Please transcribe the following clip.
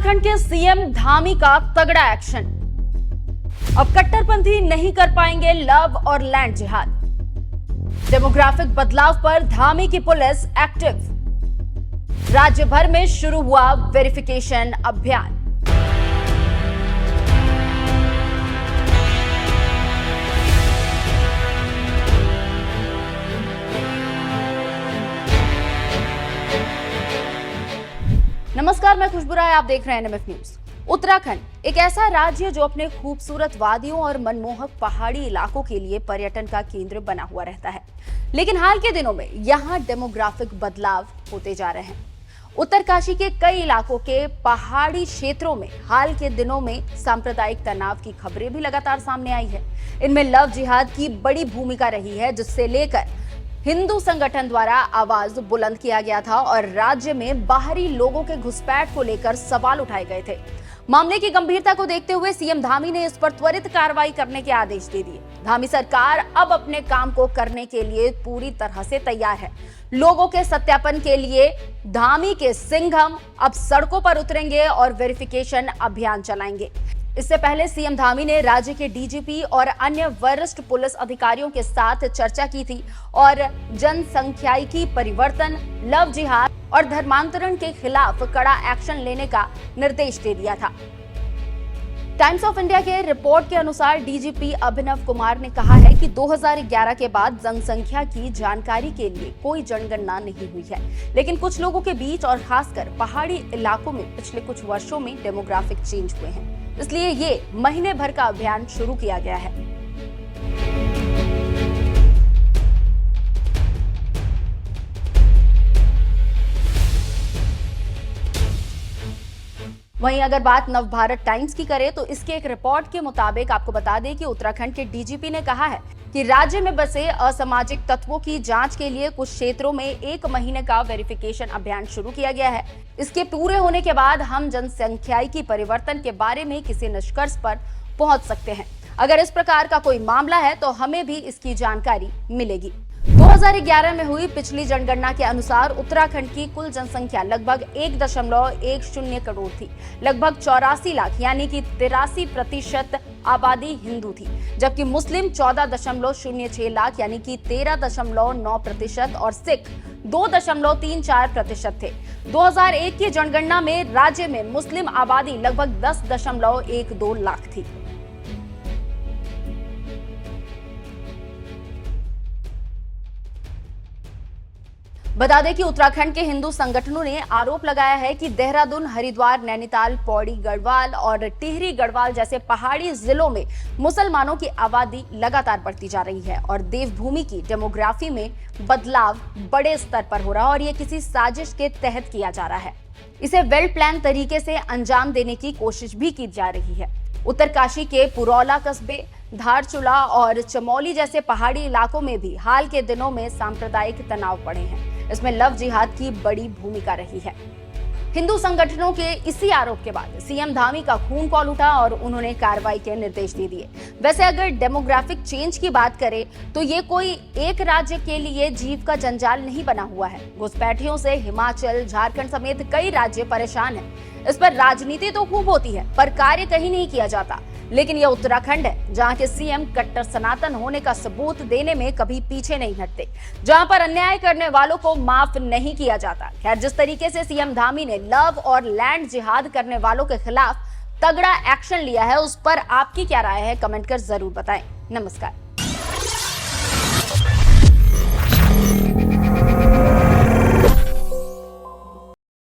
उत्तराखंड के सीएम धामी का तगड़ा एक्शन। अब कट्टरपंथी नहीं कर पाएंगे लव और लैंड जिहाद। डेमोग्राफिक बदलाव पर धामी की पुलिस एक्टिव। राज्य भर में शुरू हुआ वेरिफिकेशन अभियान। नमस्कार, मैं खुशबू राय, आप देख रहे हैं एनएमएफ न्यूज। उत्तराखंड एक ऐसा राज्य जो अपने खूबसूरत वादियों और मनमोहक पहाड़ी इलाकों के लिए पर्यटन का केंद्र बना हुआ रहता है, लेकिन हाल के दिनों में यहाँ डेमोग्राफिक बदलाव होते जा रहे हैं। उत्तरकाशी के कई इलाकों के पहाड़ी क्षेत्रों में हाल के दिनों में सांप्रदायिक तनाव की खबरें भी लगातार सामने आई है। इनमें लव जिहाद की बड़ी भूमिका रही है, जिससे लेकर हिंदू संगठन द्वारा आवाज बुलंद किया गया था और राज्य में बाहरी लोगों के घुसपैठ को लेकर सवाल उठाए गए थे। मामले की गंभीरता को देखते हुए सीएम धामी ने इस पर त्वरित कार्रवाई करने के आदेश दे दिए। धामी सरकार अब अपने काम को करने के लिए पूरी तरह से तैयार है। लोगों के सत्यापन के लिए धामी के सिंघम अब सड़कों पर उतरेंगे और वेरिफिकेशन अभियान चलाएंगे। इससे पहले सीएम धामी ने राज्य के डीजीपी और अन्य वरिष्ठ पुलिस अधिकारियों के साथ चर्चा की थी और जनसंख्यायिकी परिवर्तन, लव जिहाद और धर्मांतरण के खिलाफ कड़ा एक्शन लेने का निर्देश दे दिया था। टाइम्स ऑफ इंडिया के रिपोर्ट के अनुसार डीजीपी अभिनव कुमार ने कहा है कि 2011 के बाद जनसंख्या की जानकारी के लिए कोई जनगणना नहीं हुई है, लेकिन कुछ लोगों के बीच और खासकर पहाड़ी इलाकों में पिछले कुछ वर्षों में डेमोग्राफिक चेंज हुए हैं, इसलिए ये महीने भर का अभियान शुरू किया गया है। वहीं अगर बात नवभारत टाइम्स की करें तो इसके एक रिपोर्ट के मुताबिक आपको बता दें कि उत्तराखंड के डीजीपी ने कहा है कि राज्य में बसे असामाजिक तत्वों की जांच के लिए कुछ क्षेत्रों में 1 महीने का वेरिफिकेशन अभियान शुरू किया गया है। इसके पूरे होने के बाद हम जनसंख्यायिकी परिवर्तन के बारे में किसी निष्कर्ष पर पहुंच सकते हैं। अगर इस प्रकार का कोई मामला है तो हमें भी इसकी जानकारी मिलेगी। 2011 में हुई पिछली जनगणना के अनुसार उत्तराखंड की कुल जनसंख्या लगभग 1.10 करोड़ थी। लगभग 84 लाख यानी कि 83% आबादी हिंदू थी, जबकि मुस्लिम 14.06 लाख यानी कि 13.9% और सिख 2.34% थे। 2001 की जनगणना में राज्य में मुस्लिम आबादी लगभग 10.12 लाख थी। बता दें कि उत्तराखंड के हिंदू संगठनों ने आरोप लगाया है कि देहरादून, हरिद्वार, नैनीताल, पौड़ी गढ़वाल और टिहरी गढ़वाल जैसे पहाड़ी जिलों में मुसलमानों की आबादी लगातार बढ़ती जा रही है और देवभूमि की डेमोग्राफी में बदलाव बड़े स्तर पर हो रहा है और ये किसी साजिश के तहत किया जा रहा है। इसे वेल प्लान तरीके से अंजाम देने की कोशिश भी की जा रही है। उत्तरकाशी के पुरौला कस्बे, धारचूला और चमोली जैसे पहाड़ी इलाकों में भी हाल के दिनों में सांप्रदायिक तनाव बढ़े हैं। इसमें लव जिहाद की बड़ी भूमिका रही है। हिंदू संगठनों के इसी आरोप के बाद सीएम धामी का खून खौल उठा और उन्होंने कार्रवाई के निर्देश दे दिए। वैसे अगर डेमोग्राफिक चेंज की बात करें तो ये कोई एक राज्य के लिए जीव का जंजाल नहीं बना हुआ है। घुसपैठियों से हिमाचल, झारखंड समेत कई राज्य परेशान हैं। इस पर राजनीति तो खूब होती है, पर कार्य कहीं नहीं किया जाता। लेकिन यह उत्तराखंड है जहां के सीएम कट्टर सनातन होने का सबूत देने में कभी पीछे नहीं हटते, जहां पर अन्याय करने वालों को माफ नहीं किया जाता। खैर, जिस तरीके से सीएम धामी ने लव और लैंड जिहाद करने वालों के खिलाफ तगड़ा एक्शन लिया है, उस पर आपकी क्या राय है, कमेंट कर जरूर बताएं। नमस्कार।